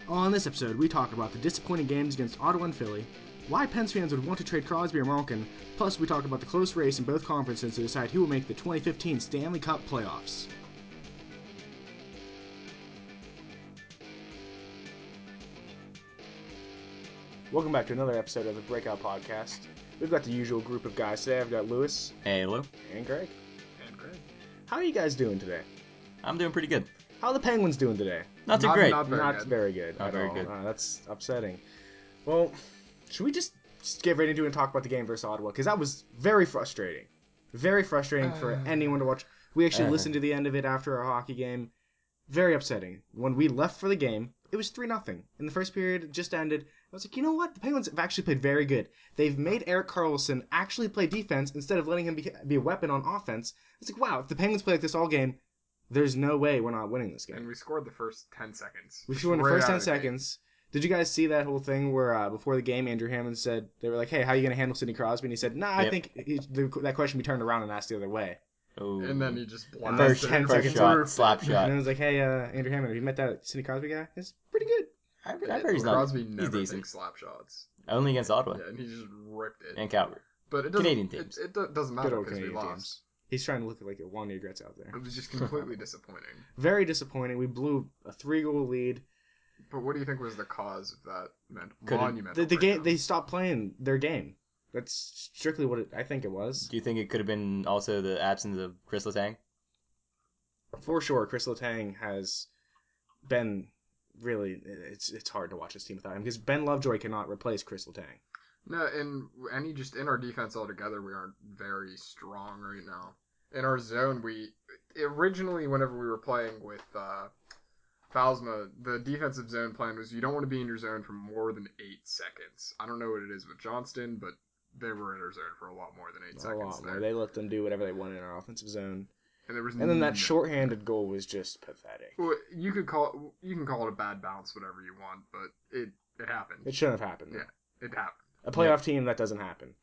On this episode, we talk about the disappointing games against Ottawa and Philly, why Pens fans would want to trade Crosby or Malkin, plus we talk about the close race in both conferences to decide who will make the 2015 Stanley Cup Playoffs. Welcome back to another episode of the Breakout Podcast. We've got the usual group of guys today. I've got Lewis. Hey, Lou. And Greg. And Greg. How are you guys doing today? I'm doing pretty good. How are the Penguins doing today? Not too great. Not very good. Not very good. That's upsetting. Well, should we just get ready to do and talk about the game versus Ottawa? Because that was very frustrating. Very frustrating for anyone to watch. We actually listened to the end of it after our hockey game. Very upsetting. When we left for the game, it was 3-0. In the first period, it just ended. I was like, you know what? The Penguins have actually played very good. They've made Erik Karlsson actually play defense instead of letting him be a weapon on offense. It's like, wow, if the Penguins play like this all game, there's no way we're not winning this game. And we scored the first 10 seconds. We scored in the first 10 seconds. Did you guys see that whole thing where before the game, Andrew Hammond said, they were like, hey, how are you going to handle Sidney Crosby? And he said, I think that question be turned around and asked the other way. Ooh. And then he just First 10 seconds shot, slap shot. And it was like, hey, Andrew Hammond, have you met that Sidney Crosby guy? It's pretty good. I heard he's not. Crosby never he's decent. takes slap shots. Only against Ottawa. Yeah, and he just ripped it. And Calgary. But it doesn't, Canadian teams. It doesn't Good matter old because we Canadian lost. teams. He's trying to look like a Juan Regrets out there. It was just completely disappointing. Very disappointing. We blew a 3-goal lead. But what do you think was the cause of that The monumental game, breakdown? they stopped playing their game. That's strictly what I think it was. Do you think it could have been also the absence of Chris Letang? For sure, Chris Letang has been really. It's hard to watch this team without him because Ben Lovejoy cannot replace Chris Letang. No, and just in our defense altogether, we aren't very strong right now. In our zone, we originally, whenever we were playing with Falsma, the defensive zone plan was you don't want to be in your zone for more than 8 seconds. I don't know what it is with Johnston, but they were in our zone for a lot more than 8 seconds. A lot more. They let them do whatever they wanted in our offensive zone. And then that shorthanded goal was just pathetic. Well, you can call it a bad bounce, whatever you want, but it happened. It shouldn't have happened. Yeah, it happened. A playoff team, that doesn't happen.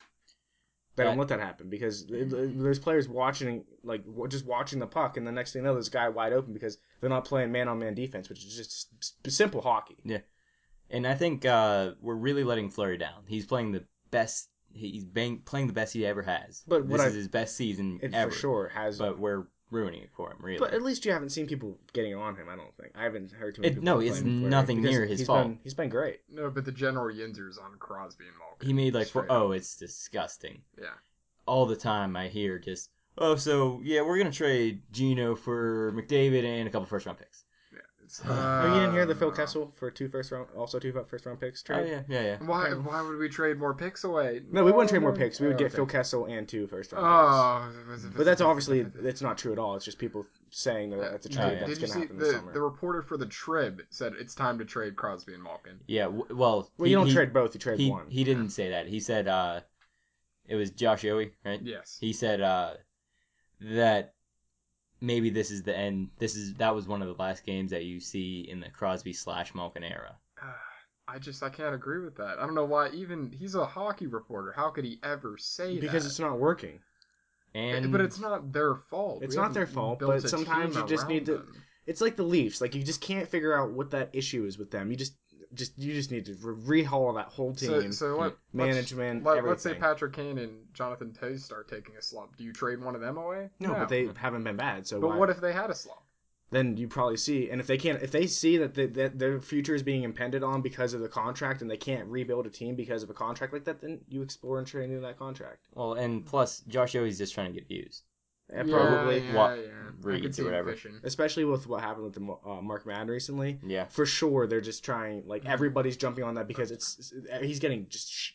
They don't let that happen because there's players watching, like just watching the puck, and the next thing you know, there's a guy wide open because they're not playing man-on-man defense, which is just simple hockey. Yeah, and I think we're really letting Fleury down. He's playing the best. He's playing the best he ever has. But this is his best season ever. For sure has. But we're ruining it for him, really. But at least you haven't seen people getting on him. I don't think I haven't heard too many people. No, it's nothing near his fault. He's been great. No, but the general Yinzer's on Crosby and Malkin. He made it's disgusting. Yeah. All the time I hear just, we're gonna trade Gino for McDavid and a couple first-round picks. Yeah. You didn't hear the Phil Kessel for two first-round picks trade? Oh yeah. Why would we trade more picks away? No, we wouldn't trade more picks. We would get Phil Kessel and 2 first-round picks. But that's obviously it's not true at all. It's just people saying that that's a trade that's going to happen this summer. The reporter for the Trib said it's time to trade Crosby and Malkin. Yeah, well, you don't trade both. You trade one. He didn't say that. He said it was Josh Yohe, right? Yes. He said that maybe this is the end. That was one of the last games that you see in the Crosby/Malkin era. I can't agree with that. I don't know why. Even he's a hockey reporter. How could he ever say that? Because it's not working. But it's not their fault. It's not their fault. But sometimes you just need to. It's like the Leafs. Like you just can't figure out what that issue is with them. You just need to rehaul that whole team. So management. Let's say Patrick Kane and Jonathan Toews start taking a slump. Do you trade one of them away? No, but they haven't been bad. So what if they had a slump? Then you probably see, and if they see that their future is being impended on because of the contract, and they can't rebuild a team because of a contract like that, then you explore and trade into that contract. Well, and plus Josh Yohe's just trying to get views. Probably reads or whatever. Especially with what happened with the Mark Madden recently. Yeah, for sure they're just trying. Like everybody's jumping on that because he's getting just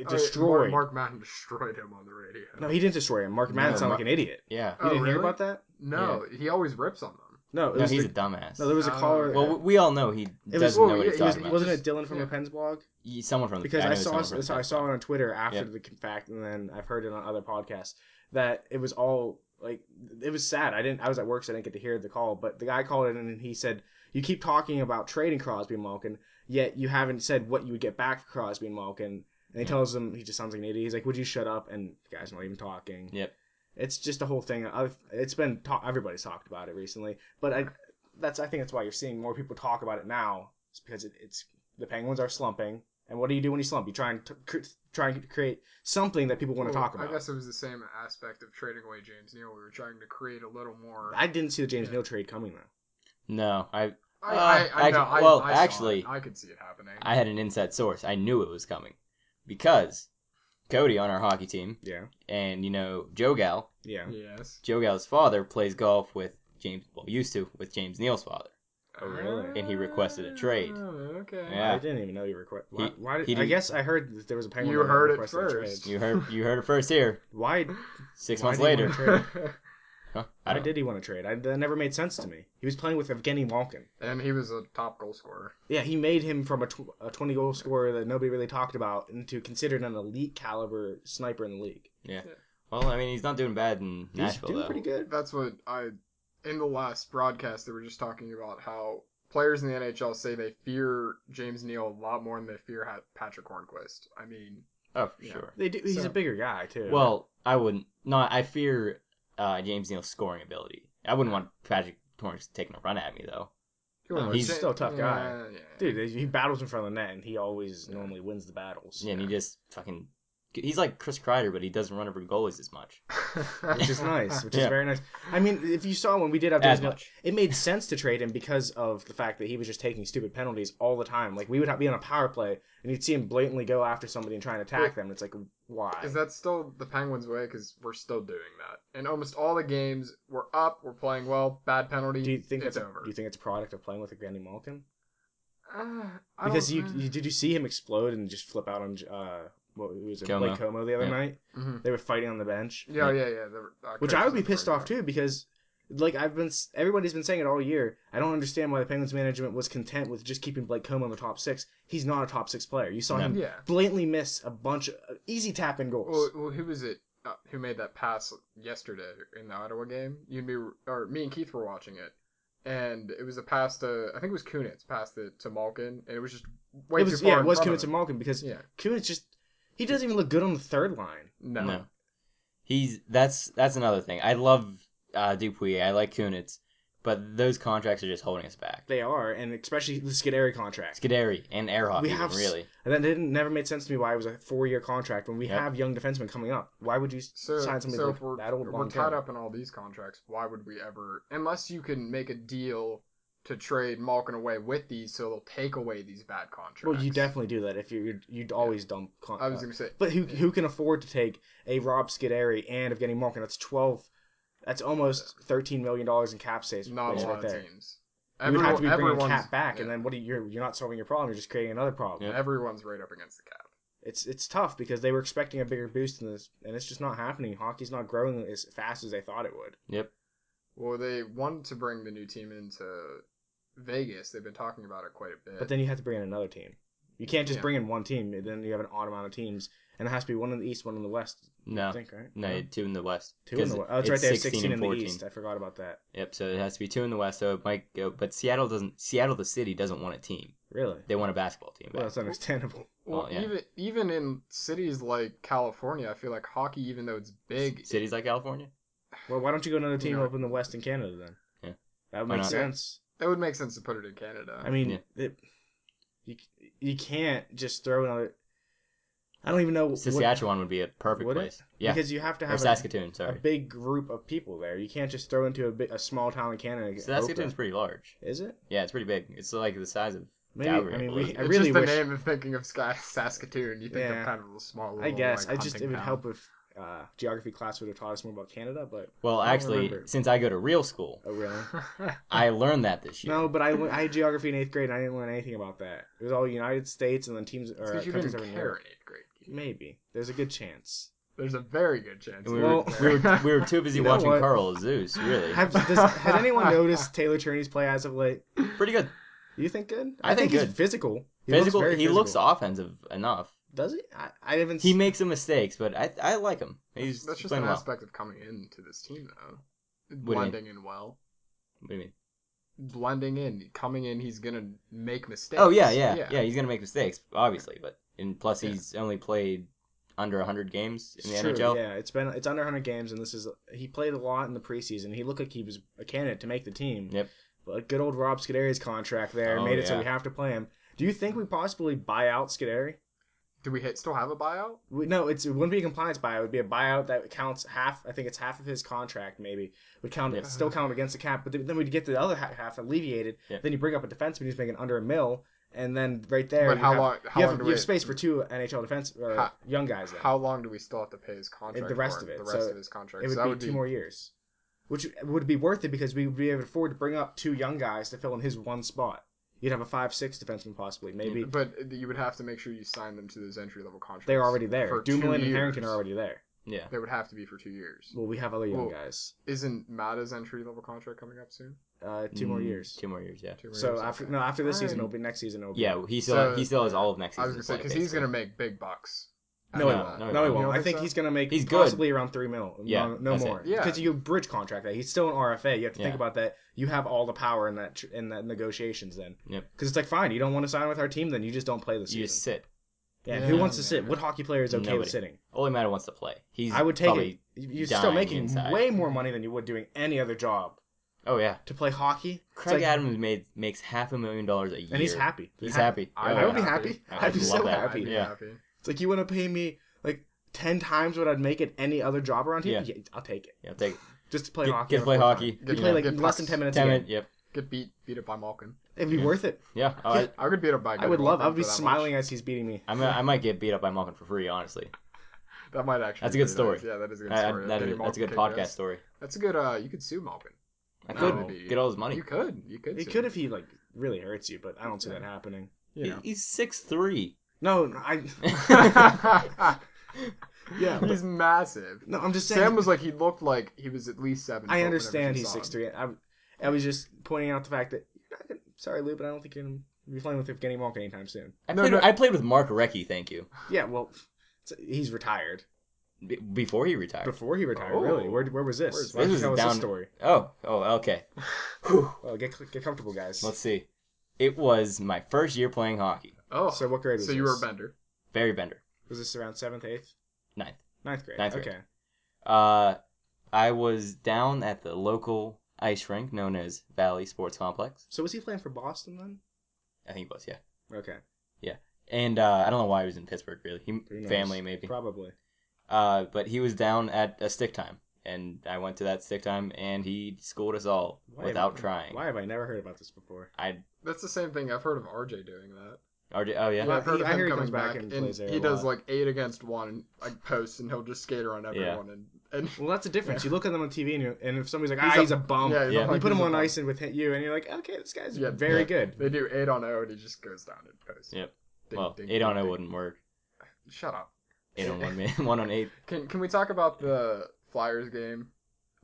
destroyed. Mark Madden destroyed him on the radio. No, he didn't destroy him. Mark Madden sounded like an idiot. Yeah, you didn't hear about that? No, he always rips on them. No, he's a dumbass. No, there was a caller. Well, we all know he doesn't know what he's talking about. Wasn't it Dylan from the Pens blog? Someone from the because I saw it on Twitter after the fact, and then I've heard it on other podcasts that it was all like it was sad. I was at work, so I didn't get to hear the call. But the guy called it, and he said, "You keep talking about trading Crosby and Malkin, yet you haven't said what you would get back for Crosby and Malkin." And he tells him, he just sounds like an idiot. He's like, "Would you shut up?" And the guy's not even talking. Yep. It's just a whole thing. It's been everybody's talked about it recently, but I think that's why you're seeing more people talk about it now It's because it's the Penguins are slumping. And what do you do when you slump? You try and create something that people want to talk about. I guess it was the same aspect of trading away James Neal. We were trying to create a little more. I didn't see the James Neal trade coming though. No, I actually, I could see it happening. I had an inside source. I knew it was coming because Cody on our hockey team, and Joe Gal, Yes, Joe Gal's father plays golf with used to with James Neal's father. Oh, really? And he requested a trade. Okay. Yeah. I didn't even know you requested. Why he I guess I heard that there was a Penguin. You heard it requested a first. trade. You heard it first here. Why? 6 why months did he later. want to trade? Huh? Why did he want to trade? That never made sense to me. He was playing with Evgeny Malkin. And he was a top goal scorer. Yeah, he made him from a 20-goal scorer that nobody really talked about into considered an elite caliber sniper in the league. Yeah. Well, I mean, he's not doing bad in Nashville, He's doing though. pretty good. That's what in the last broadcast, they were just talking about how players in the NHL say they fear James Neal a lot more than they fear Patrick Hornquist. I mean... Oh, for sure. They do. He's a bigger guy, too. Well, I wouldn't. No, I fear James Neal's scoring ability. I wouldn't want Patrick Hornquist taking a run at me, though. He's still a tough guy. Yeah. Dude, he battles in front of the net, and he always normally wins the battles. Yeah, and he just fucking... He's like Chris Kreider, but he doesn't run over goalies as much. Which is nice. Which is very nice. I mean, if you saw when we did have As those, much. it made sense to trade him because of the fact that he was just taking stupid penalties all the time. Like, we would be on a power play, and you'd see him blatantly go after somebody and try and attack them. It's like, why? Is that still the Penguins' way? Because we're still doing that. In almost all the games, we're up, we're playing well, bad penalty, Do you think it's that's over. Do you think it's a product of playing with Evgeny Malkin? I Because don't- did you see him explode and just flip out on what was it, Como. Blake Como the other night? Mhm. They were fighting on the bench. Yeah. Which I would be pissed off too, because like everybody's been saying it all year. I don't understand why the Penguins management was content with just keeping Blake Como in the top 6. He's not a top 6 player. You saw him blatantly miss a bunch of easy tap-in goals. Well, who was it who made that pass yesterday in the Ottawa game? Me and Keith were watching it, and it was a pass to, I think it was Kunitz, passed it to Malkin, and it was just way too far. It was in front Kunitz of and Malkin, because Kunitz he doesn't even look good on the third line. No. That's another thing. I love Dupuis. I like Kunitz, but those contracts are just holding us back. They are, and especially the Scuderi contract. Scuderi and Ehrhoff, really. And that never made sense to me why it was a 4-year contract when we have young defensemen coming up. Why would you sign somebody like that old? We're tied up in all these contracts. Why would we ever, unless you can make a deal to trade Malkin away with these, so they'll take away these bad contracts. Well, you definitely do that if you'd always dump. I was going to say, but who can afford to take a Rob Scuderi and Evgeny Malkin? That's almost $13 million in cap space. Not a lot right of teams. You would have to be bringing cap back, and then you're not solving your problem. You're just creating another problem. Yeah. Everyone's right up against the cap. It's tough because they were expecting a bigger boost in this, and it's just not happening. Hockey's not growing as fast as they thought it would. Yep. Well, they wanted to bring the new team into Vegas. They've been talking about it quite a bit. But then you have to bring in another team. You can't just bring in one team. Then you have an odd amount of teams, and it has to be one in the East, one in the West. No, I think, right? No, 2 in the West. 2 in the West. Oh, that's right. They have 16 in the East. I forgot about that. Yep. So it has to be 2 in the West. So it might go, but Seattle, the city, doesn't want a team. Really? They want a basketball team. Well, that's understandable. Well, even in cities like California, I feel like hockey, even though it's big, cities like California. Well, why don't you go another team up in the West in Canada then? Yeah, that would make sense. It would make sense to put it in Canada. I mean, you can't just throw another. I don't even know. Saskatchewan would be a perfect place. Yeah, because you have to have Saskatoon. a big group of people there. You can't just throw into a small town in Canada. Saskatoon's pretty large. Is it? Yeah, it's pretty big. It's like the size of Maybe. Calgary. I mean, it's really just the name of thinking of Saskatoon. You think of kind of a small little. I guess. Like, it would help if geography class would have taught us more about Canada, but actually, since I go to real school, oh really? I learned that this year. No, but I had geography in 8th grade, and I didn't learn anything about that. It was all United States and then teams or countries that were in Europe. In 8th grade. Maybe there's a good chance. There's a very good chance. We were too busy watching Carl Zeus. Really. Has anyone noticed Taylor Turney's play as of late? Pretty good. You think good? I think he's good. physical. He looks offensive enough. Does he? I haven't. He makes some mistakes, but I like him. That's just an aspect of coming into this team, though. Blending in well. What do you mean? Blending in, coming in, he's gonna make mistakes. Oh yeah. He's gonna make mistakes, obviously, but plus he's only played under 100 games in the NHL. Yeah, it's under 100 games, and he played a lot in the preseason. He looked like he was a candidate to make the team. Yep. good old Rob Scuderi's contract there made it so we have to play him. Do you think we possibly buy out Scuderi? Do we still have a buyout? No, it wouldn't be a compliance buyout. It would be a buyout that counts half. I think it's half of his contract, maybe. Would still count against the cap, but then we'd get the other half alleviated. Yeah. Then you bring up a defenseman who's making under $1 million, and then right there, but you have space for 2 NHL defense or young guys. Then. How long do we still have to pay his contract? The rest of it. The rest of his contract. It would be 2 more years, which would be worth it because we would be able to afford to bring up 2 young guys to fill in his one spot. You'd have a 5-6 defenseman possibly, maybe. But you would have to make sure you sign them to those entry-level contracts. They're already there. Dumoulin and Harrington are already there. Yeah. They would have to be for 2 years. Well, we have other young guys. Isn't Mata's entry-level contract coming up soon? 2 more years. 2 more years, yeah. After this season, it'll be next season. He still has all of next season. I was going to say, because he's going to make big bucks. No, he won't. I think he's going to make possibly around $3 million. Yeah, no more. Yeah. Because you bridge contract that. He's still an RFA. You have to think about that. You have all the power in that negotiations then. Yep. Because it's like, fine, you don't want to sign with our team, then you just don't play the season. You just sit. Yeah, who wants to sit? What hockey player is okay with sitting? Only Mata wants to play. I would take it. You're still making way more money than you would doing any other job. Oh, yeah. To play hockey. Craig Adams makes $500,000 a year. And he's happy. He's happy. I would be happy. I'd be so happy. Yeah. It's like, you want to pay me like 10 times what I'd make at any other job around here? Yeah, I'll take it. Yeah, I'll take it. Just to play hockey. Get to play hockey. Get to play like less than 10 minutes a game. Yep. Get beat up by Malkin. It'd be worth it. Yeah. I could beat up by I would be smiling as he's beating me. I might get beat up by Malkin for free, honestly. That might actually That's a good story. Nice. Yeah, that is a good story. That's a good podcast story. That's a good, you could sue Malkin. I could get all his money. You could. He could if he like really hurts you, but I don't see that happening. He's 6'3". No, yeah, he's massive. No, I'm just saying. Sam was like, he looked like he was at least 7. I understand he's 6'3". I was just pointing out the fact that sorry, Lou, but I don't think you're gonna be playing with Evgeny Malkin anytime soon. I played with Mark Recchi, thank you. Yeah, well, he's retired. Before he retired. Really? Where was this? Why don't you tell us this story? Oh, okay. Well, get comfortable, guys. Let's see. It was my first year playing hockey. Oh, so what grade was this? So you were a bender. Very bender. Was this around 7th, 8th? 9th. 9th grade. 9th grade. Okay. I was down at the local ice rink known as Valley Sports Complex. So was he playing for Boston then? I think he was, yeah. Okay. Yeah. And I don't know why he was in Pittsburgh, really. Family, maybe. Probably. But he was down at a stick time, and I went to that stick time, and he schooled us all without trying. Why have I never heard about this before? That's the same thing. I've heard of RJ doing that. RJ, oh yeah. I've heard of him he coming comes back and plays there. He does like 8 against 1 like posts, and he'll just skate around everyone. And well, that's the difference. You look at them on TV, and if somebody's like, he's a bum, you put him on ice and with you, and you're like, okay, this guy's very good. They do 8-on-0, and he just goes down and posts. Yep. Well, 8-on-0 wouldn't work. Shut up. 8-on-1, 1-on-8. Can we talk about the Flyers game?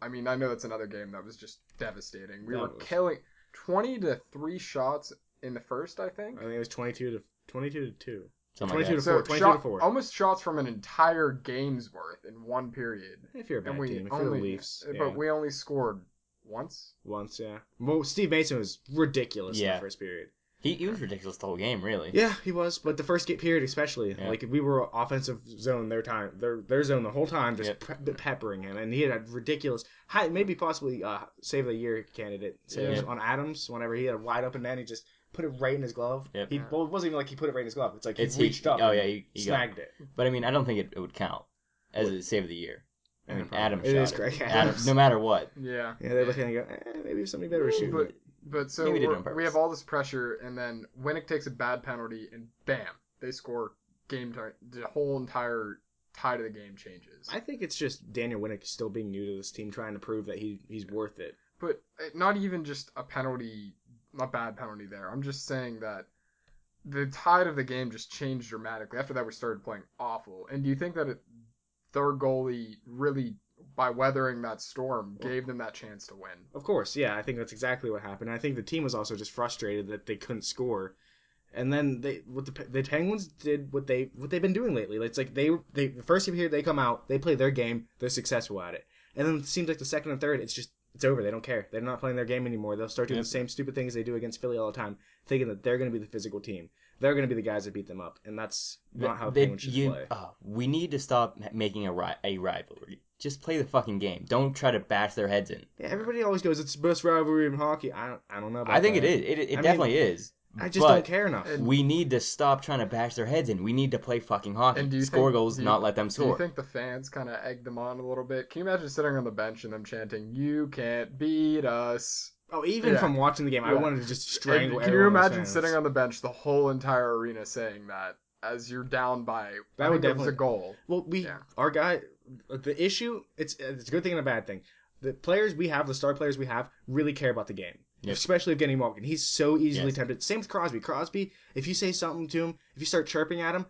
I mean, I know that's another game that was just devastating. We were killing 20-3 shots in the first, I think. I think it was 22 to 2. 22 to 4. 22 to 4. Almost shots from an entire game's worth in one period. If you're a bad team, if you're the Leafs. But we only scored once. Once, yeah. Well, Steve Mason was ridiculous in the first period. He was ridiculous the whole game, really. Yeah, he was. But the first period especially. Yeah. Like, we were offensive zone their zone the whole time, just peppering him. And he had a ridiculous, maybe possibly save the year candidate on Adams. Whenever he had a wide open man, he just put it right in his glove. Yep. It wasn't even like he put it right in his glove. It's like he reached up and snagged it. But, I mean, I don't think it would count as a save of the year. I mean, Adams shot it. Great. Adams, no matter what. Yeah. Yeah, they're looking and go, maybe somebody better was shooting. But so we have all this pressure, and then Winnick takes a bad penalty, and bam, they score game time. The whole entire tide of the game changes. I think it's just Daniel Winnick still being new to this team, trying to prove that he's worth it. But not even just a penalty, a bad penalty there. I'm just saying that the tide of the game just changed dramatically. After that, we started playing awful. And do you think that their goalie really, by weathering that storm, gave them that chance to win? Of course, yeah. I think that's exactly what happened. I think the team was also just frustrated that they couldn't score. And then the Penguins did what they've been doing lately. It's like they the first period they come out, they play their game, they're successful at it. And then it seems like the second and third, it's over. They don't care. They're not playing their game anymore. They'll start doing the same stupid things they do against Philly all the time, thinking that they're going to be the physical team. They're going to be the guys that beat them up, and that's not how Penguins should play. We need to stop making a rivalry just play the fucking game. Don't try to bash their heads in. Yeah, everybody always goes, it's the best rivalry in hockey. I don't know about I think that. it is. It definitely is. I just don't care enough. We need to stop trying to bash their heads in. We need to play fucking hockey. And do you Score think- goals, do you- not let them Do score. you think the fans kind of egged them on a little bit? Can you imagine sitting on the bench and them chanting, "You can't beat us"? Oh, even Yeah. from watching the game, I Yeah. wanted to just And strangle can you everyone as imagine fans. sitting on the bench, the whole entire arena saying that as you're down by? That I would think it was a definitely- goal. Well, our guy, the issue, it's a good thing and a bad thing. The players we have, the star players we have, really care about the game. Yep. Especially if Evgeny Malkin. He's so easily Yes. tempted. Same with Crosby. Crosby, if you say something to him, if you start chirping at him,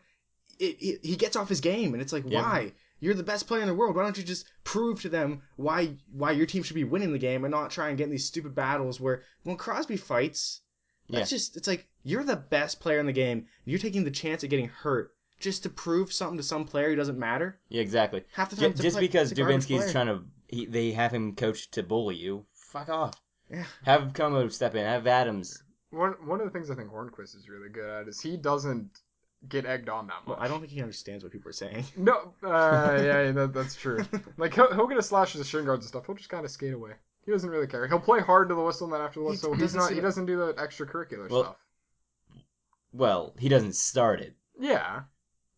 he gets off his game. And it's like, Yep. why? You're the best player in the world. Why don't you just prove to them why your team should be winning the game and not try and get in these stupid battles where when Crosby fights, it's like, you're the best player in the game. You're taking the chance of getting hurt just to prove something to some player who doesn't matter. Yeah, exactly. Half the time, Just because it's a garbage Dubinsky's play. trying to, they have him coach to bully you. Fuck off. Yeah. Have Como step in. Have Adams. One of the things I think Hornquist is really good at is he doesn't get egged on that much. Well, I don't think he understands what people are saying. No, that's true. Like he'll get a slash to the shin guards and stuff. He'll just kind of skate away. He doesn't really care. He'll play hard to the whistle, and then after the whistle, he doesn't do the extracurricular stuff. Well, he doesn't start it, Yeah,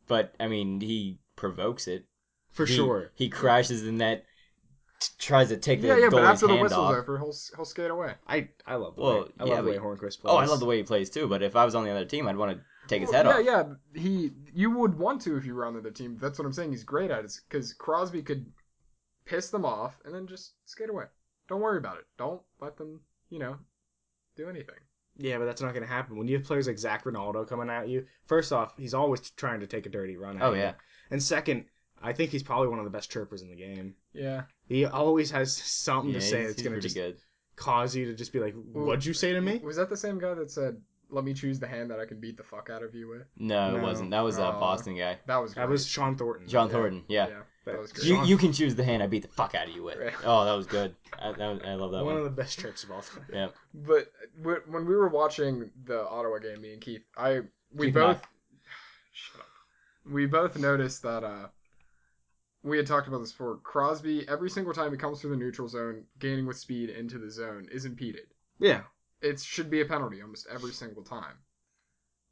but I mean, he provokes it. For sure. He crashes the net, tries to take the but goalie's after the hand whistle's off. over, he'll skate away. I love the Well, way, yeah, the way but- Hornquist plays. Oh, I love the way he plays too. But if I was on the other team, I'd want to take his head off. Yeah. You would want to if you were on the other team. That's what I'm saying. He's great at it because Crosby could piss them off and then just skate away. Don't worry about it. Don't let them, do anything. Yeah, but that's not going to happen. When you have players like Zach Ronaldo coming at you, first off, he's always trying to take a dirty run at Oh, you. yeah. And second, I think he's probably one of the best chirpers in the game. Yeah. He always has something to say that's he's going to pretty just good. cause you to just be like, what'd you say to me? Was that the same guy that said, "Let me choose the hand that I can beat the fuck out of you with"? No, it No. wasn't. That was a Oh. Boston guy. That was great. That was Sean Thornton. John Thornton. Yeah. That was great. You can choose the hand I beat the fuck out of you with. Yeah. Oh, that was good. I love that One one. of the best chirps of all time. Yeah. But when we were watching the Ottawa game, me and Keith, we Keith both Mack. shut up. We both noticed that we had talked about this before. Crosby, every single time he comes through the neutral zone, gaining with speed into the zone, is impeded. Yeah. It should be a penalty almost every single time.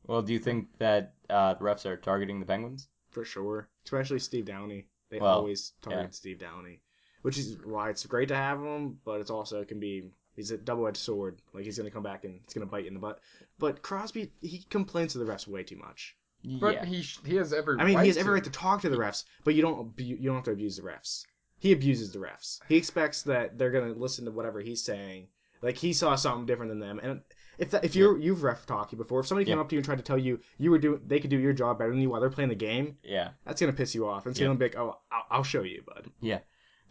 Well, do you think that the refs are targeting the Penguins? For sure. Especially Steve Downey. They Well, always target Steve Downey. Which is why it's great to have him, but it's also, it can be, he's a double-edged sword. Like, he's going to come back and it's going to bite you in the butt. But Crosby, he complains to the refs way too much. But Yeah. he has every I mean, right he has every right to talk to the refs, but you don't have to abuse the refs. He abuses the refs. He expects that they're going to listen to whatever he's saying. Like, he saw something different than them. And if you've ref hockey before, if somebody came up to you and tried to tell you they could do your job better than you while they're playing the game, Yeah. that's going to piss you off. And so you'll be like, oh, I'll show you, bud. Yeah.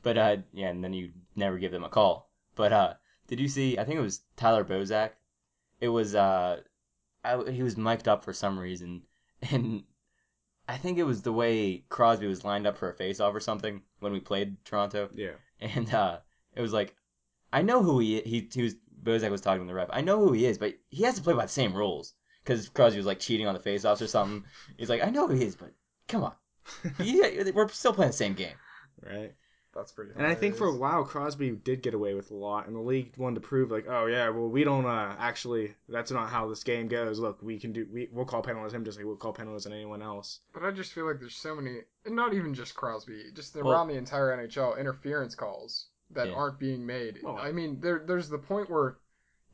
But, and then you never give them a call. But, did you see, I think it was Tyler Bozak. It was, he was mic'd up for some reason. And I think it was the way Crosby was lined up for a face-off or something when we played Toronto. Yeah. And, it was like, I know who he was, Bozak was talking to the ref. I know who he is, but he has to play by the same rules. Because Crosby was, like, cheating on the face-offs or something. He's like, I know who he is, but come on. We're still playing the same game. Right. That's pretty. And I think for a hilarious. while, Crosby did get away with a lot, and the league wanted to prove, like, oh, yeah, well, we don't actually, that's not how this game goes. Look, we'll call penalties him just like we'll call penalties on anyone else. But I just feel like there's so many, and not even just Crosby, just Well- around the entire NHL, interference calls that Yeah. aren't being made. Well, I mean, there's the point where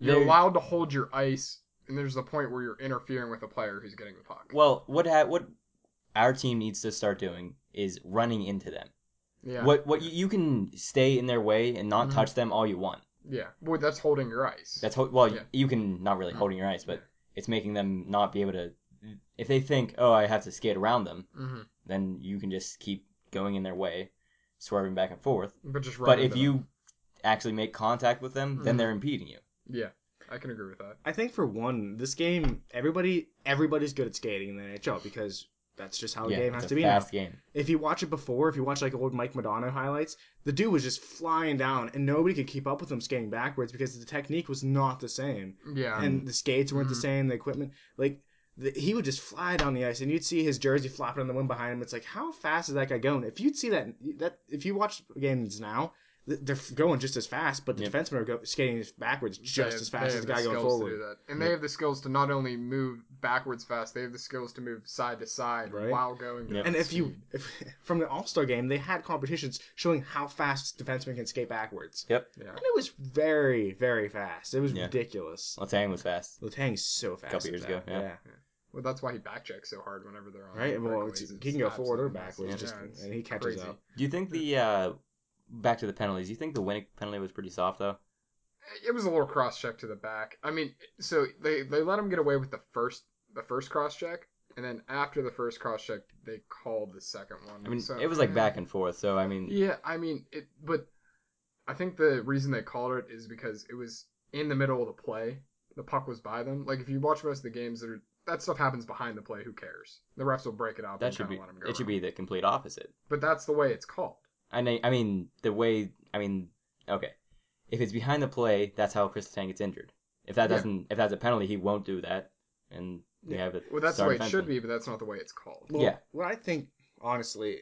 you're There- allowed to hold your ice, and there's the point where you're interfering with a player who's getting the puck. Well, what our team needs to start doing is running into them. Yeah. What you can stay in their way and not Mhm. touch them all you want. Yeah. Well, that's holding your ice. That's Yeah. you can not really holding your ice, but it's making them not be able to. If they think, oh, I have to skate around them, Mm-hmm. then you can just keep going in their way, swerving back and forth. But just But run if into them. you actually make contact with them, then Mhm. they're impeding you. Yeah, I can agree with that. I think for one, this game, everybody's good at skating in the NHL because that's just how the game has it's to a be now. fast game. If you watch it before, if you watch like old Mike Modano highlights, the dude was just flying down and nobody could keep up with him skating backwards because the technique was not the same. Yeah. And the skates weren't the Mhm. same, the equipment. Like, he would just fly down the ice, and you'd see his jersey flopping in the wind behind him. It's like, how fast is that guy going? If you'd see that if you watch games now, they're going just as fast, but the defensemen are skating backwards just as fast as the guy going forward. To do that. And they have the skills to not only move backwards fast, they have the skills to move side to side while going. And if from the All-Star game, they had competitions showing how fast defensemen can skate backwards. Yep. Yeah. And it was very, very fast. It was ridiculous. Letang was fast. Letang's so fast. A couple years ago. Yeah. Well, that's why he backchecks so hard whenever they're on. Right. Well, he can go forward or backwards, and he catches up. Do you think the back to the penalties? Do you think the winning penalty was pretty soft though? It was a little cross check to the back. I mean, so they let him get away with the first cross check, and then after the first cross check, they called the second one. I mean, so, it was like back and forth. So I mean, yeah, I mean it, but I think the reason they called it is because it was in the middle of the play. The puck was by them. Like if you watch most of the games, that stuff happens behind the play. Who cares? The refs will break it up. That should be. Let him go It should be the complete opposite. But that's the way it's called. I mean the way. I mean, okay. If it's behind the play, that's how Chris Letang gets injured. If that doesn't, if that's a penalty, he won't do that, and we have it. Well, that's the way it should be, but that's not the way it's called. Well, what I think, honestly,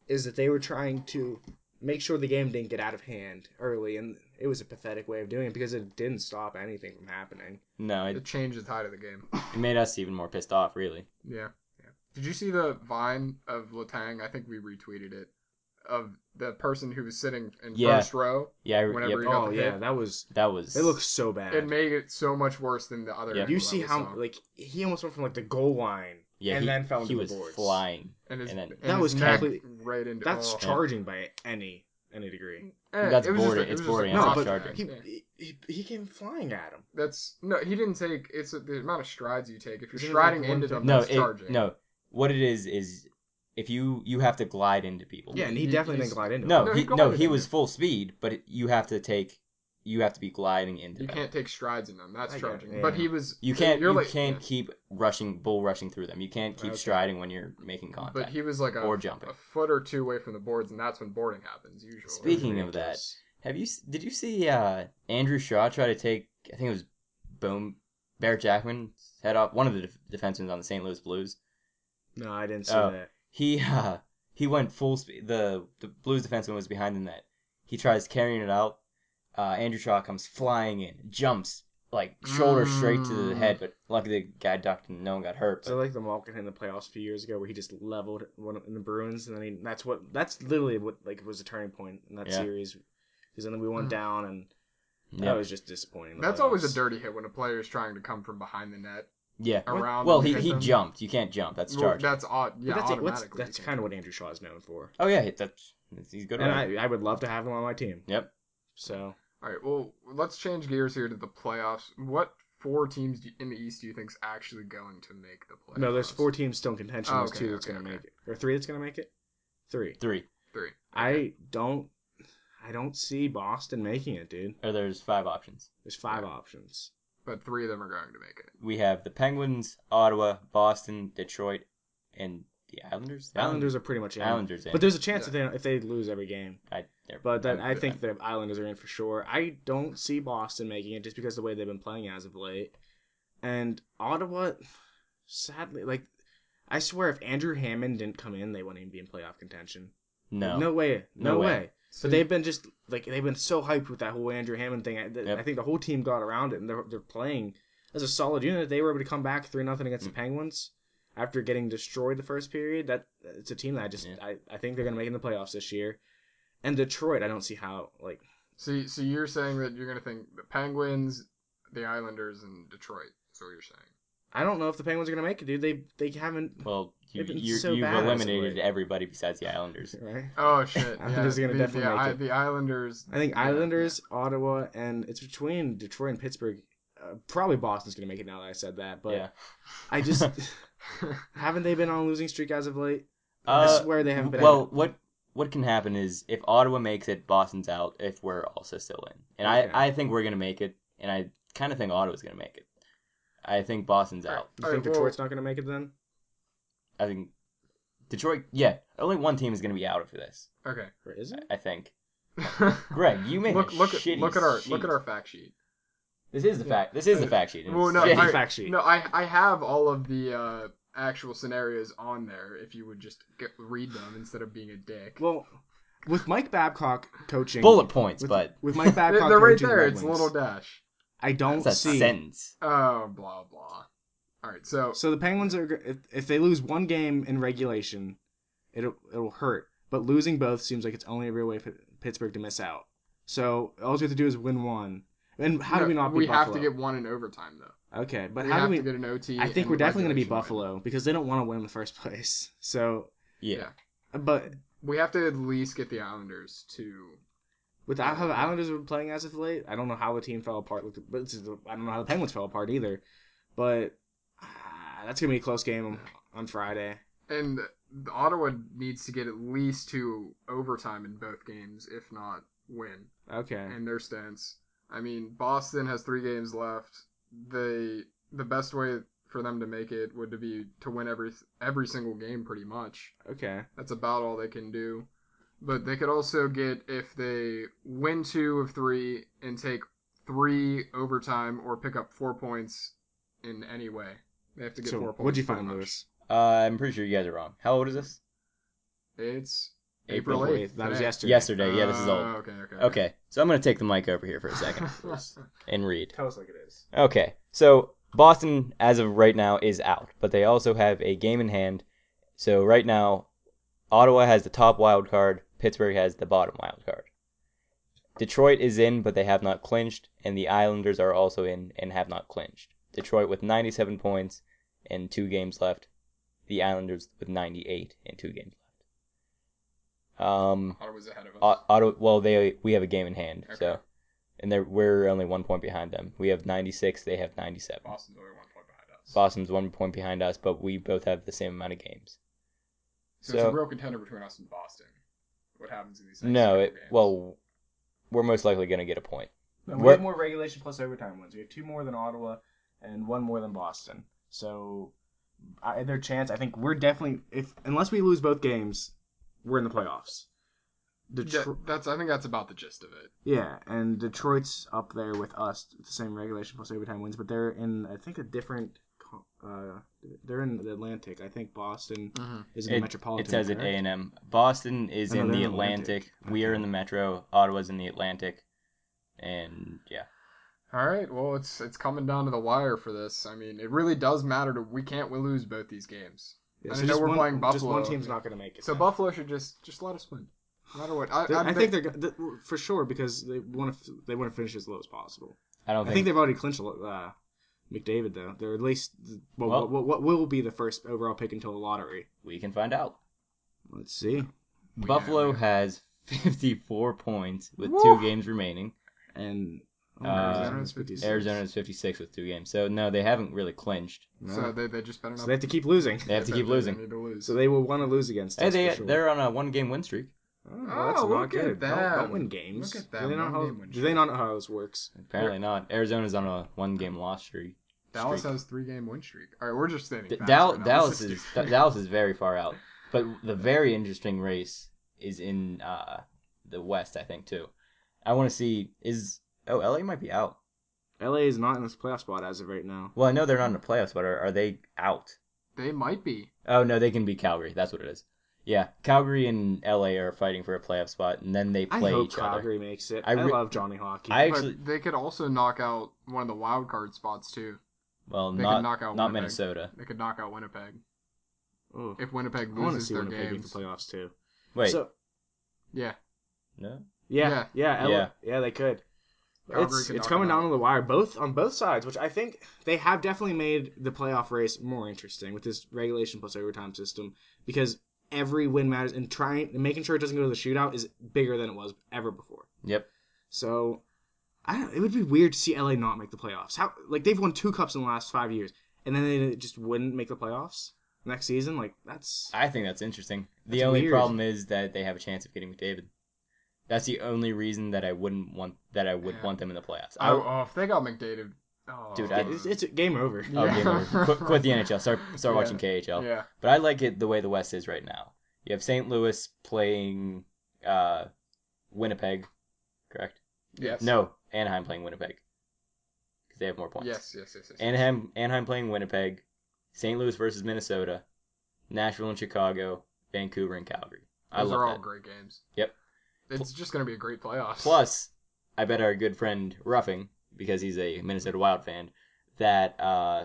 is that they were trying to make sure the game didn't get out of hand early, and it was a pathetic way of doing it because it didn't stop anything from happening. No, it changed the tide of the game. It made us even more pissed off, really. Yeah. Did you see the Vine of Letang? I think we retweeted it. Of the person who was sitting in first row. Yeah. Whenever he got hit. that was. It looked so bad. It made it so much worse than the other. Yeah. You see how he almost went from the goal line and then fell into the boards. He was flying, and that was completely right into. That's charging by any degree. That's boarding. It's boarding. It's not charging. He came flying at him. He didn't take. It's the amount of strides you take. If you're striding into them, that's charging. No, what it is if you have to glide into people. Yeah, and he definitely didn't glide into them. No, he was full speed, but you have to be gliding into them. You can't take strides in them. That's charging. Yeah. But he was. You can't keep bull rushing through them. You can't keep striding when you're making contact. But he was like jumping a foot or two away from the boards, and that's when boarding happens usually. Speaking of that, did you see Andrew Shaw try to take? I think it was Barrett Jackman's head off, one of the defensemen on the St. Louis Blues. No, I didn't see that. He went full speed. The Blues defenseman was behind the net. He tries carrying it out. Andrew Shaw comes flying in, jumps shoulder straight to the head, but luckily the guy ducked and no one got hurt. So like the Malkin in the playoffs a few years ago, where he just leveled one in the Bruins, and then that's literally what was a turning point in that series, because then we went down, and that was just disappointing. That's always a dirty hit when a player is trying to come from behind the net. Yeah. Around. Well, he jumped. You can't jump. That's charging. That's odd. Yeah, automatically. That's kind of what Andrew Shaw is known for. Oh yeah, he's good. And I would love to have him on my team. Yep. So. All right. Well, let's change gears here to the playoffs. What 4 teams in the East do you think is actually going to make the playoffs? No, there's 4 teams still in contention. There's 2 that's going to make it, or 3 that's going to make it. 3. Three. Okay. I don't see Boston making it, dude. Or there's 5 options. There's 5 options. But 3 of them are going to make it. We have the Penguins, Ottawa, Boston, Detroit, and the Islanders. The Islanders are pretty much in. Islanders in. But there's a chance if they lose every game. I think the Islanders are in for sure. I don't see Boston making it just because of the way they've been playing as of late. And Ottawa, sadly, I swear if Andrew Hammond didn't come in, they wouldn't even be in playoff contention. No. No way. But they've been they've been so hyped with that whole Andrew Hammond thing. I think the whole team got around it, and they're playing as a solid unit. They were able to come back 3-0 against the Penguins after getting destroyed the first period. It's a team that I think they're gonna make it in the playoffs this year. And Detroit, I don't see how So you're saying that you're gonna think the Penguins, the Islanders, and Detroit. That's what you're saying. I don't know if the Penguins are gonna make it, dude. They haven't. Well, you've eliminated everybody besides the Islanders. Right? Oh shit! Islanders are gonna definitely make it. The Islanders. I think Islanders, Ottawa, and it's between Detroit and Pittsburgh. Probably Boston's gonna make it now that I said that, but I just haven't they been on a losing streak as of late? I swear they haven't been. Well, what can happen is if Ottawa makes it, Boston's out. If we're also still in, and I think we're gonna make it, and I kind of think Ottawa's gonna make it. I think Boston's out. You think Detroit's not gonna make it then? I think Detroit. Yeah, only one team is gonna be out of this. Okay, is it? I think. Greg, you made look at our fact sheet. This is the fact. This is the fact sheet. Well, no, Shitty fact sheet. No, I have all of the actual scenarios on there. If you would just read them instead of being a dick. Well, with Mike Babcock coaching, bullet points, with Mike Babcock, they're right coaching there. the Red It's a Wings, little dash. I don't that's a see. sentence. Oh, blah blah. All right, so So the Penguins are if they lose one game in regulation, it'll hurt. But losing both seems like it's only a real way for Pittsburgh to miss out. So all we have to do is win one. And how do we not beat We Buffalo? have to get one in overtime though. Okay, but We how have do we to get an OT. I think and we're definitely going to beat regulation win. Buffalo because they don't want to win in the first place. So, Yeah. but We have to at least get the Islanders to. with how the Islanders were playing as of late, I don't know how the team fell apart. But I don't know how the Penguins fell apart either. But that's going to be a close game on Friday. And Ottawa needs to get at least 2 overtime in both games, if not win. Okay. In their stance. I mean, Boston has 3 games left. The best way for them to make it would be to win every single game, pretty much. Okay. That's about all they can do. But they could also get, if they win 2 of 3 and take 3 overtime or pick up 4 points in any way. They have to get 4 points. What'd you pretty find, much. Lewis? I'm pretty sure you guys are wrong. How old is this? It's April April 8th. 8th. That was yesterday. Yesterday. Yeah, this is old. Okay. Okay, so I'm going to take the mic over here for a second and read. Tell us like it is. Okay, so Boston, as of right now, is out, but they also have a game in hand. So right now, Ottawa has the top wild card. Pittsburgh has the bottom wild card. Detroit is in, but they have not clinched, and the Islanders are also in and have not clinched. Detroit with 97 points and 2 games left. The Islanders with 98 and 2 games left. Ottawa's ahead of us. Ottawa. Well, we have a game in hand, Okay. so, and we're only 1 point behind them. We have 96. They have 97. Boston's only 1 point behind us. Boston's 1 point behind us, but we both have the same amount of games. So it's a real contender between us and Boston. What happens in these next No, games? well, we're most likely going to get a point. And we have more regulation plus overtime wins. We have 2 more than Ottawa and 1 more than Boston. So, their chance, I think we're definitely, unless we lose both games, we're in the playoffs. I think that's about the gist of it. Yeah, and Detroit's up there with us, the same regulation plus overtime wins, but they're in, I think, a different. They're in the Atlantic. I think Boston is in the Metropolitan. It says correct? at A&M. Boston is I know in they're the in Atlantic. Atlantic. We are in the Metro. Ottawa's in the Atlantic. And yeah. All right, well, it's coming down to the wire for this. I mean, it really does matter. We can't lose both these games. Yeah, And so I know just we're playing Buffalo. Just one team's not going to make it. So then. Buffalo should just let us win, no matter what. I think they're for sure because they want to finish as low as possible. I think they've already clinched McDavid though. They're at least what will be the first overall pick until the lottery. We can find out. Let's see. Buffalo has 54 points with 2 games remaining. And Arizona's 56. Arizona is 56 with 2 games. So no, they haven't really clinched. No. So they just better not. So they have to keep losing. They have to keep losing. They need to lose. So they will want to lose against us. Hey, for sure. they're on a 1-game win streak. Oh, that's not look at good. that. Don't win games. Look at that Do they not one-game win do they not know how this works? Apparently not. Arizona's on a 1-game loss streak. Dallas has 3-game win streak. All right, we're just stating facts right now. Dallas This is Dallas is very far out. But the very interesting race is in the West, I think, too. I want to see LA might be out. LA is not in this playoff spot as of right now. Well, I know they're not in the playoffs, but are they out? They might be. Oh no, they can beat Calgary. That's what it is. Yeah, Calgary and LA are fighting for a playoff spot, and then they play I hope each Calgary other. makes it. I I re- love Johnny Hockey. But they could also knock out one of the wild card spots too. Well, They could not knock out not Winnipeg. Minnesota. They could knock out Winnipeg Ooh, if Winnipeg I want to loses see their Winnipeg make games. the playoffs too. Wait, So, Yeah, no. yeah, they could. Calgary It's could knock coming them down out. to the wire, on both sides, which I think they have definitely made the playoff race more interesting with this regulation plus overtime system because every win matters, and making sure it doesn't go to the shootout is bigger than it was ever before. Yep. So, it would be weird to see LA not make the playoffs. They've won 2 cups in the last 5 years, and then they just wouldn't make the playoffs next season. I think that's interesting. The That's only weird. problem is that they have a chance of getting McDavid. That's the only reason that I wouldn't want want them in the playoffs. if they got McDavid, Dude, it's game over. Oh, Yeah. game over. Quit the NHL. Start watching KHL. Yeah. But I like it the way the West is right now. You have St. Louis playing Winnipeg, correct? Yes. No, Anaheim playing Winnipeg. because they have more points. Yes. Anaheim playing Winnipeg, St. Louis versus Minnesota, Nashville and Chicago, Vancouver and Calgary. Those are all great games. Yep. It's just going to be a great playoffs. Plus, I bet our good friend Ruffing, because he's a Minnesota Wild fan, that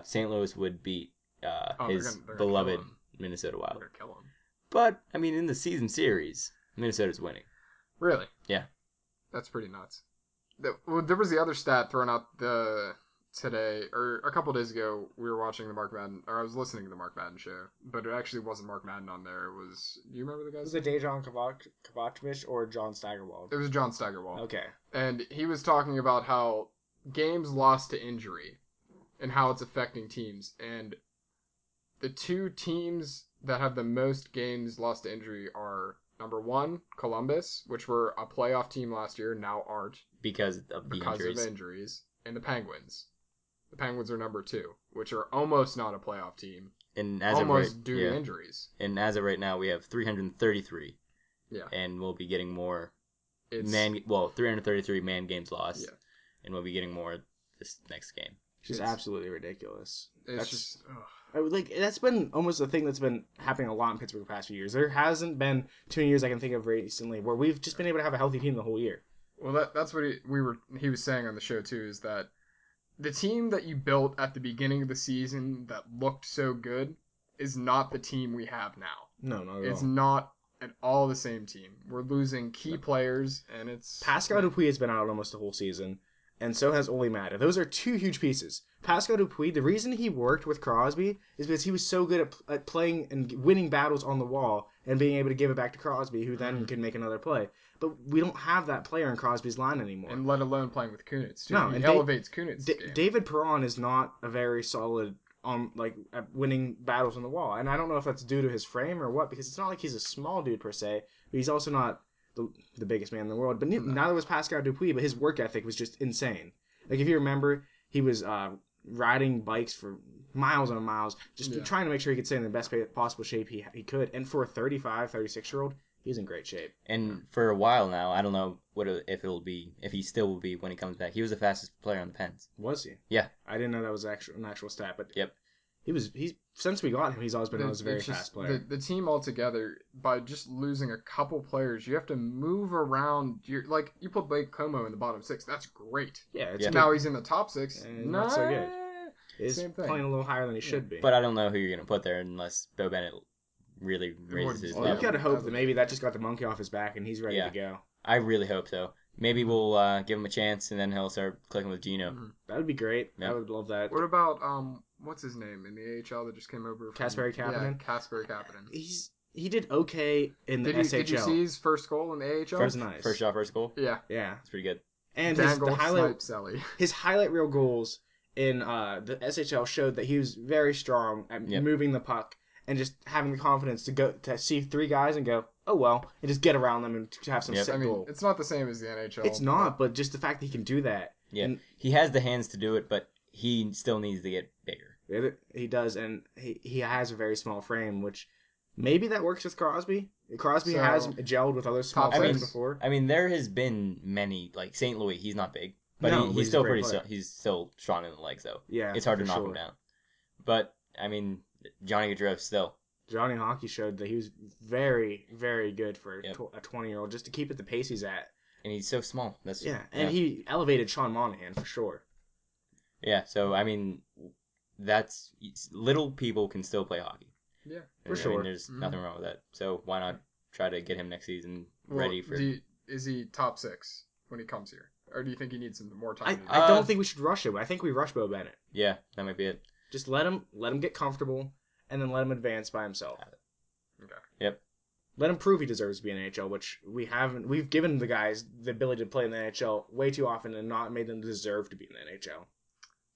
St. Louis would beat his beloved Minnesota Wild. They're going to kill him. But, I mean, in the season series, Minnesota's winning. Really? Yeah. That's pretty nuts. There was the other stat thrown out today, or a couple days ago. We were watching the Mark Madden, or I was listening to the Mark Madden show, but it actually wasn't Mark Madden on there. It was. Do you remember the guys? Was it Dejan Kovacevic or John Steigerwald? It was John Steigerwald. Okay. And he was talking about how games lost to injury and how it's affecting teams. And the two teams that have the most games lost to injury are number one, Columbus, which were a playoff team last year, now aren't. Because of injuries. And the Penguins. The Penguins are number two, which are almost not a playoff team. And due to injuries. And as of right now, we have 333. Yeah. And we'll be getting more 333 man games lost. Yeah. And we'll be getting more this next game. It's absolutely ridiculous. That's been almost a thing that's been happening a lot in Pittsburgh the past few years. There hasn't been too many years I can think of recently where we've just been able to have a healthy team the whole year. Well, that's what he was saying on the show too, is that the team that you built at the beginning of the season that looked so good is not the team we have now. No, not at all. It's not at all the same team. We're losing key players, and it's... Pascal Dupuis has been out almost the whole season, and so has Ole Mata. Those are two huge pieces. Pascal Dupuis, the reason he worked with Crosby is because he was so good at playing and winning battles on the wall and being able to give it back to Crosby, who then could make another play. But we don't have that player in Crosby's line anymore. And let alone playing with Kunitz, too. No, he elevates Kunitz's game. David Perron is not a very solid at winning battles on the wall. And I don't know if that's due to his frame or what, because it's not like he's a small dude per se, but he's also not the biggest man in the world. But neither was Pascal Dupuis, but his work ethic was just insane. Like, if you remember, he was riding bikes for miles and miles, just trying to make sure he could stay in the best possible shape he could. And for a 35, 36-year-old, he's in great shape. And for a while now, I don't know if he still will be when he comes back. He was the fastest player on the Pens. Was he? Yeah. I didn't know that was an actual stat, but yep. He's since we got him, he's always been a very fast player. The team altogether, by just losing a couple players, you have to move around. You put Blake Como in the bottom six. That's great. Yeah. Now he's in the top six. And not so good. He's playing a little higher than he should be. But I don't know who you're going to put there unless Bo Bennett really raises his level. You've got to hope that maybe that just got the monkey off his back and he's ready to go. I really hope so. Maybe we'll give him a chance and then he'll start clicking with Gino. Mm-hmm. That would be great. Yep. I would love that. What about what's his name in the AHL that just came over? Kasperi Kapanen. Yeah, Kasperi Kapanen. He did okay in the SHL. Did you see his first goal in the AHL? That was nice. First shot, first goal. Yeah. It's pretty good. And his highlight reel goals in the SHL showed that he was very strong at moving the puck and just having the confidence to see three guys and go, oh well, and just get around them and to have some set goal. It's not the same as the NHL. It's not, but just the fact that he can do that. Yeah, and he has the hands to do it, but he still needs to get bigger. He does, and he has a very small frame, which maybe that works with Crosby. Crosby has gelled with other small frames before. I mean, there has been many, like St. Louis, he's not big. But he's still he's still strong in the legs, though. Yeah, it's hard to knock him down. But I mean, Johnny Gaudreau still. Johnny Hockey showed that he was very, very good for a 20-year-old, just to keep at the pace he's at. And he's so small. And he elevated Sean Monahan for sure. Yeah, so I mean, little people can still play hockey. Yeah, for sure. I mean, there's nothing wrong with that. So why not try to get him next season ready for? Is he top six when he comes here? Or do you think he needs some more time? I don't think we should rush him. I think we rush Bo Bennett. Yeah, that might be it. Just let him get comfortable, and then let him advance by himself. Okay. Yep. Let him prove he deserves to be in the NHL, which we haven't. We've given the guys the ability to play in the NHL way too often and not made them deserve to be in the NHL.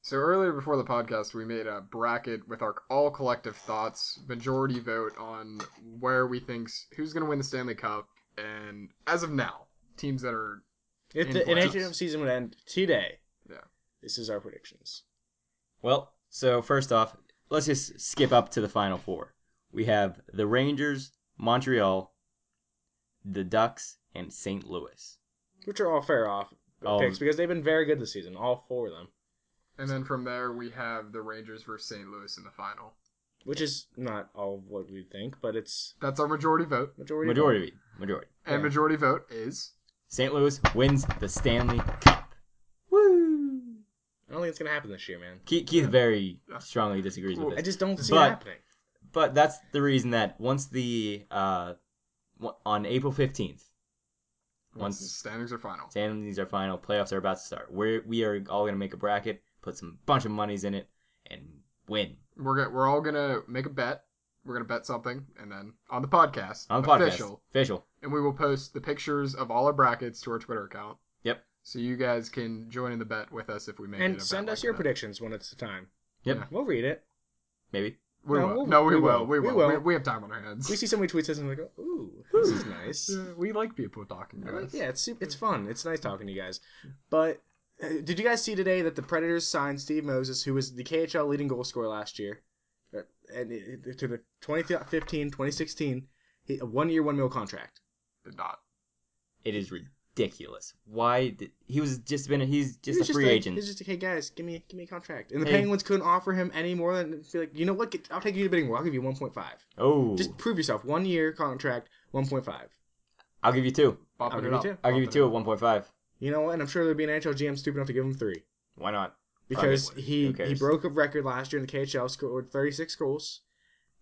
So earlier before the podcast, we made a bracket with our all collective thoughts, majority vote on where we think who's going to win the Stanley Cup, and as of now, teams that are if the NHL season would end today, yeah, this is our predictions. Well, so first off, let's just skip up to the Final Four. We have the Rangers, Montreal, the Ducks, and St. Louis. Which are all fair off picks because they've been very good this season, all four of them. And then from there, we have the Rangers versus St. Louis in the final. Which is not all of what we think, but it's... That's our majority vote. Majority. And majority vote is... St. Louis wins the Stanley Cup. Woo! I don't think it's going to happen this year, man. Keith very strongly disagrees with this. I just don't see it happening. But that's the reason that once the... on April 15th, once the standings are final, playoffs are about to start. We are all going to make a bracket, put some bunch of monies in it, and win. We're all going to make a bet. We're going to bet something, and then on the podcast, official, and we will post the pictures of all our brackets to our Twitter account. Yep. So you guys can join in the bet with us if we make it. And send us your predictions when it's the time. Yep. Yeah. We'll read it. Maybe. We will. We have time on our hands. We see somebody tweets us and we go, ooh, this is nice. We like people talking to us. Yeah, it's fun. It's nice talking to you guys. But did you guys see today that the Predators signed Steve Moses, who was the KHL leading goal scorer last year, and to the 2015-2016, a 1-year, $1 million contract? Did not. It is ridiculous. Why? He's just a free agent. He's just like, hey guys, give me a contract. And the Penguins couldn't offer him any more than be like, you know what? I'll take you to bidding war. I'll give you 1.5. Oh, just prove yourself. 1-year contract, 1.5. I'll give you 2. I'll give you 2. I'll give you 2 at 1.5. You know what? And I'm sure there'd be an NHL GM stupid enough to give him 3. Why not? Because he broke a record last year in the KHL, scored 36 goals.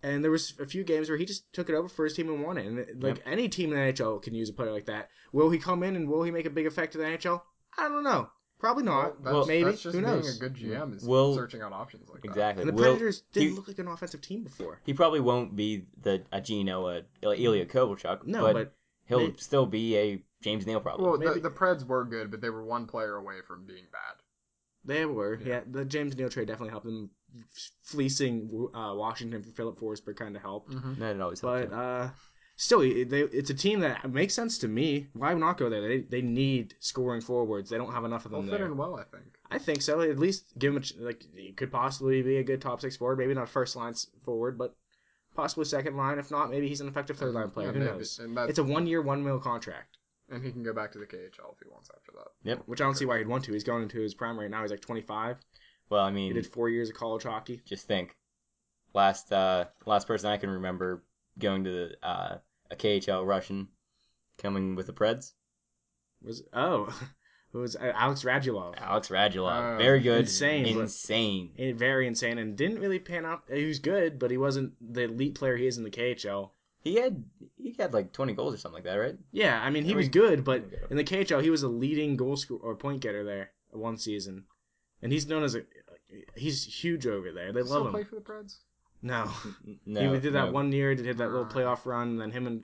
And there was a few games where he just took it over for his team and won it. And any team in the NHL can use a player like that. Will he come in and will he make a big effect to the NHL? I don't know. Probably not. Maybe. That's just Who knows? Being a good GM is searching out options like that. Exactly. And the Predators didn't look like an offensive team before. He probably won't be a Gino, Ilya Kovalchuk. No, but he'll still be a James Neal probably. Well, the Preds were good, but they were one player away from being bad. They were. Yeah, the James Neal trade definitely helped them. Fleecing Washington for Philip Forsberg kind of helped. Mm-hmm. That always helps. But still, it's a team that makes sense to me. Why not go there? They need scoring forwards. They don't have enough of them there. They'll fit in well, I think. I think so. At least give him he could possibly be a good top 6 forward. Maybe not first line forward, but possibly second line. If not, maybe he's an effective third line player. Who knows? It's a 1-year, $1 million contract. And he can go back to the KHL if he wants after that. Yep. Which I don't see why he'd want to. He's going into his prime right now. He's like 25. Well, I mean, he did 4 years of college hockey. Just think, last person I can remember going to a KHL Russian coming with the Preds it was Alex Radulov. Very good. Insane. Very insane, and didn't really pan out. He was good, but he wasn't the elite player he is in the KHL. He had like 20 goals or something like that, right? Yeah, I mean he was good, but in the KHL he was a leading goal scorer or point getter there one season. And he's known as he's huge over there. They love him. Play for the Preds? No. He did that 1 year. Did that little playoff run. And then him and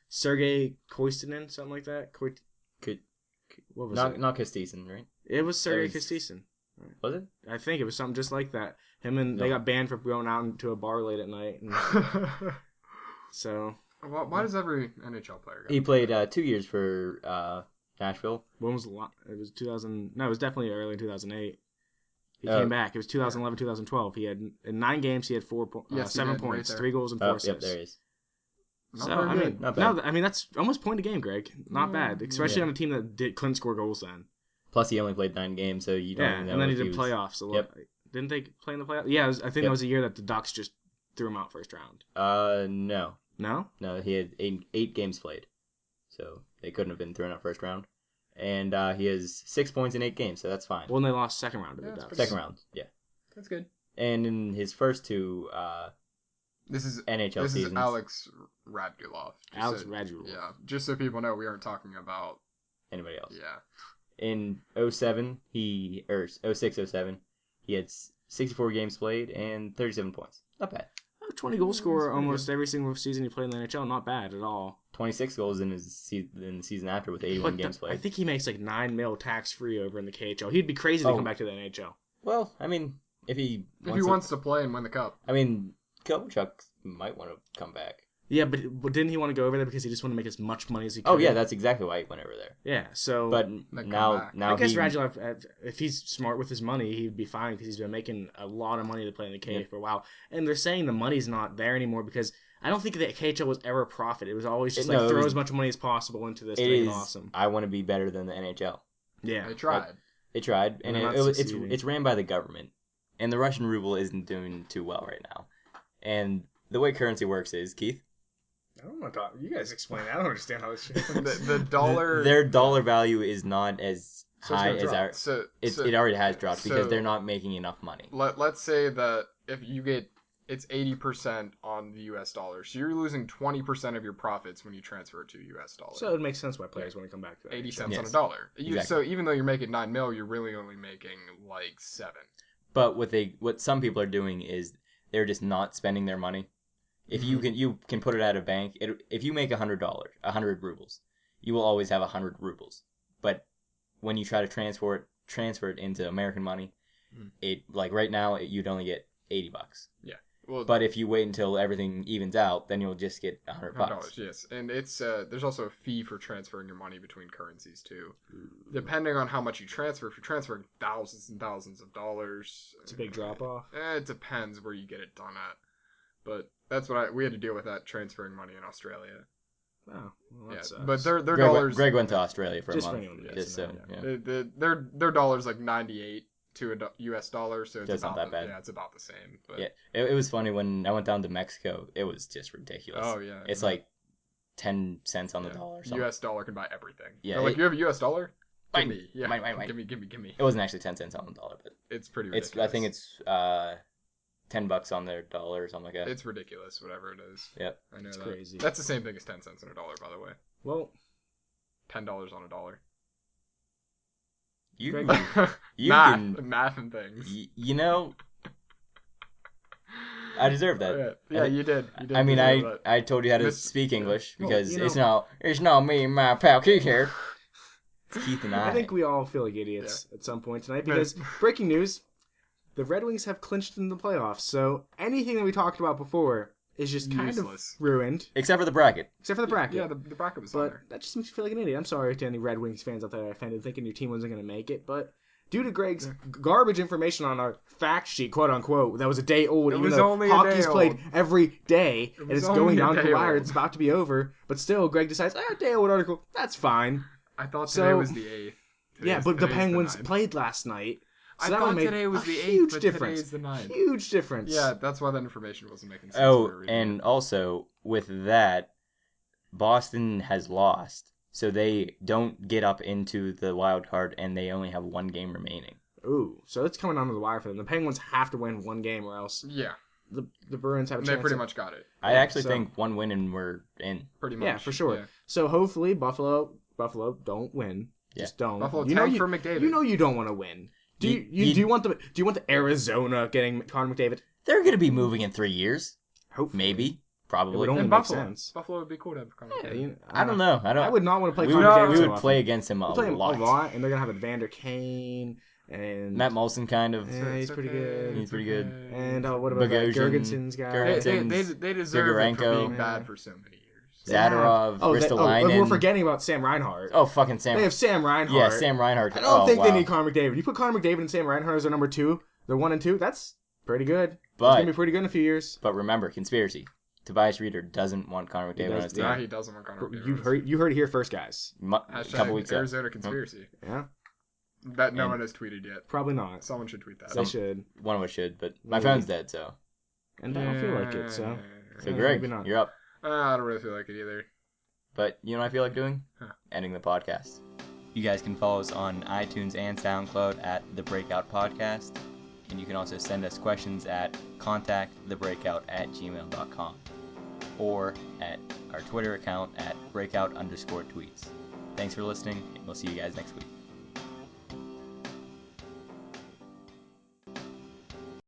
Sergei Koistinen, something like that. What was it? Not Kostitsyn, right? It was Sergei Kostitsyn. Was it? I think it was something just like that. They got banned for going out into a bar late at night. And so. Why does every NHL player go? He played 2 years for Nashville. When was it? Was 2000? No, it was definitely early in 2008. He came back. It was 2011, 2012. He had in 9 games. He had 7 points, right 3 goals, and 4 assists. Yep, there he is. Not bad. That's almost point a game, Greg. Not bad, especially on a team that couldn't score goals then. Plus, he only played 9 games, so you don't even know. And then he did playoffs. Yep. Didn't they play in the playoffs? Yeah, I think that was a year that the Ducks just threw him out first round. No. No? No, he had 8 games played, so they couldn't have been thrown out first round. And he has 6 points in 8 games, so that's fine. Well, and they lost second round to the Ducks. Second round, yeah. That's good. And in his first 2 this is NHL seasons. This is Alex Radulov. Radulov. Yeah, just so people know, we aren't talking about anybody else. Yeah. In 06-07, he had 64 games played and 37 points. Not bad. 20 goal scorer almost every single season he played in the NHL. Not bad at all. 26 goals in the season after with 81 games played. I think he makes like $9 million tax free over in the KHL. He'd be crazy to come back to the NHL. Well, I mean, if he wants to play and win the cup. I mean, Kovalchuk might want to come back. Yeah, but didn't he want to go over there because he just wanted to make as much money as he could? Oh yeah, that's exactly why he went over there. Yeah, so but now I guess Radulov, if he's smart with his money, he'd be fine because he's been making a lot of money to play in the KHL for a while. And they're saying the money's not there anymore because I don't think the KHL was ever a profit. It was always just throw as much money as possible into this to make it awesome. I want to be better than the NHL. Yeah, they tried. It tried, and They're not it's succeeding. ran by the government, and the Russian ruble isn't doing too well right now. And the way currency works is, Keith, I don't want to talk. You guys explain. I don't understand how this shit works. The dollar. their dollar value is not as So it's high gonna as drop. our. So, It already has dropped because so- they're not making enough money. let's say that if you get it's 80% on the US dollar, so you're losing 20% of your profits when you transfer it to US dollar. So it makes sense why players want to come back to that. 80 cents Yes. on a dollar. Exactly. So even though you're making 9 mil, you're really only making like 7. But what some people are doing is they're just not spending their money. If you can put it at a bank. If you make $100, 100 rubles, you will always have 100 rubles. But when you try to transfer it into American money, it like right now you'd only get $80. Yeah. Well, But if you wait until everything evens out, then you'll just get $100. $100, yes, and it's there's also a fee for transferring your money between currencies too, depending on how much you transfer. If you're transferring thousands and thousands of dollars, It's a big drop off. It depends where you get it done at, but that's what we had to deal with that transferring money in Australia. Oh, well, that Yeah, sucks. but their dollars. Greg went to Australia for Just a for month. anyone who Just doesn't so know, yeah. Their dollars like 98 to a US dollar, so it's That's not about that bad. Yeah, it's about the same. But, Yeah, it was funny when I went down to Mexico. It was just ridiculous. Oh yeah. It's like 10 cents on the Yeah. dollar. Or something. US dollar can buy everything. Yeah, They're like, it- you have a US dollar? Give Mine, me. Yeah. mine. Give me. It wasn't actually 10 cents on the dollar, but It's pretty it's. ridiculous. I think it's $10 on their dollar or something like that. It's ridiculous, whatever it is. Yep. I know It's that. crazy. That's the same thing as 10 cents on a dollar, by the way. Well, $10 on a dollar. You Greg- you math, can math and things. you know I deserve that. Yeah, you did. You did I mean, deserve that. I told you how to Miss- speak English Well, because you know- it's not me and my pal Keith here. It's Keith and I. I think we all feel like idiots at some point tonight because breaking news: the Red Wings have clinched in the playoffs. So anything that we talked about before is just kind Useless. of ruined, Except for the bracket. except for the bracket. Yeah, the bracket was on But there. that just makes me feel like an idiot. I'm sorry to any Red Wings fans out there I offended thinking your team wasn't going to make it. But due to Greg's garbage information on our fact sheet, quote unquote, that was a day old, It even was though only a hockey's day played old. every day, and was it's only going a down to day the wire, old. it's about to be over. But still, Greg decides, day old article, that's fine. I thought So- today was the 8th. Yeah, but the Today's Penguins 9th. played last night. So I that thought would make today was a the 8th, huge but difference. today's the 9th. Huge difference. Yeah, that's why that information wasn't making sense. Oh, when we were reading and it. also with that, Boston has lost, so they don't get up into the wild card, and they only have one game remaining. Ooh, so it's coming onto the wire for them. The Penguins have to win one game, or else Yeah, the Bruins have a and chance. they pretty of- much got it. I actually so- think one win and we're in. Pretty much. Yeah, for sure. Yeah. So hopefully Buffalo don't win. Yeah. Just don't. Buffalo you know tank you, for McDavid. You know you don't want to win. Do you want the Arizona getting Connor McDavid? They're going to be moving in 3 years. Hopefully. Maybe. It Probably. would only And make Buffalo. sense. Buffalo would be cool to have Connor Yeah, McDavid. I don't know. I would not want to play We Connor would, McDavid we so would often. play against him We play him lot. a lot, and they're gonna have Evander Kane and Matt Molson kind of. Yeah, he's pretty good. He's pretty good. And what about that Bogosian, Jorgensen's guy? Jorgensen. They deserve it for Grigorenko. being Yeah. bad for so many years. Zadorov, we're Ristolainen. forgetting about Sam Reinhart. Oh, fucking Sam. They have Sam Reinhart. Yeah, Sam Reinhart. I don't think wow. they need Connor McDavid. You put Connor McDavid and Sam Reinhart as their number 2, they're 1 and 2. That's pretty good. It's gonna be But pretty good in a few years. remember, conspiracy. Tobias Reeder doesn't want Connor McDavid on his team. Nah, he doesn't want Connor McDavid. You heard it here first, guys. A couple weeks ago. Arizona conspiracy. Yeah, That no And- one has tweeted yet. probably not. Someone should tweet that. They should, One of us should, but my Maybe. phone's dead, so. and I don't feel like it. So So, Yeah, Greg, maybe not. you're up. I don't really feel like it either. But you know what I feel like doing? Huh. Ending the podcast. You guys can follow us on iTunes and SoundCloud at The Breakout Podcast. And you can also send us questions at contactthebreakout@gmail.com or at our Twitter account at breakout_tweets. Thanks for listening, and we'll see you guys next week.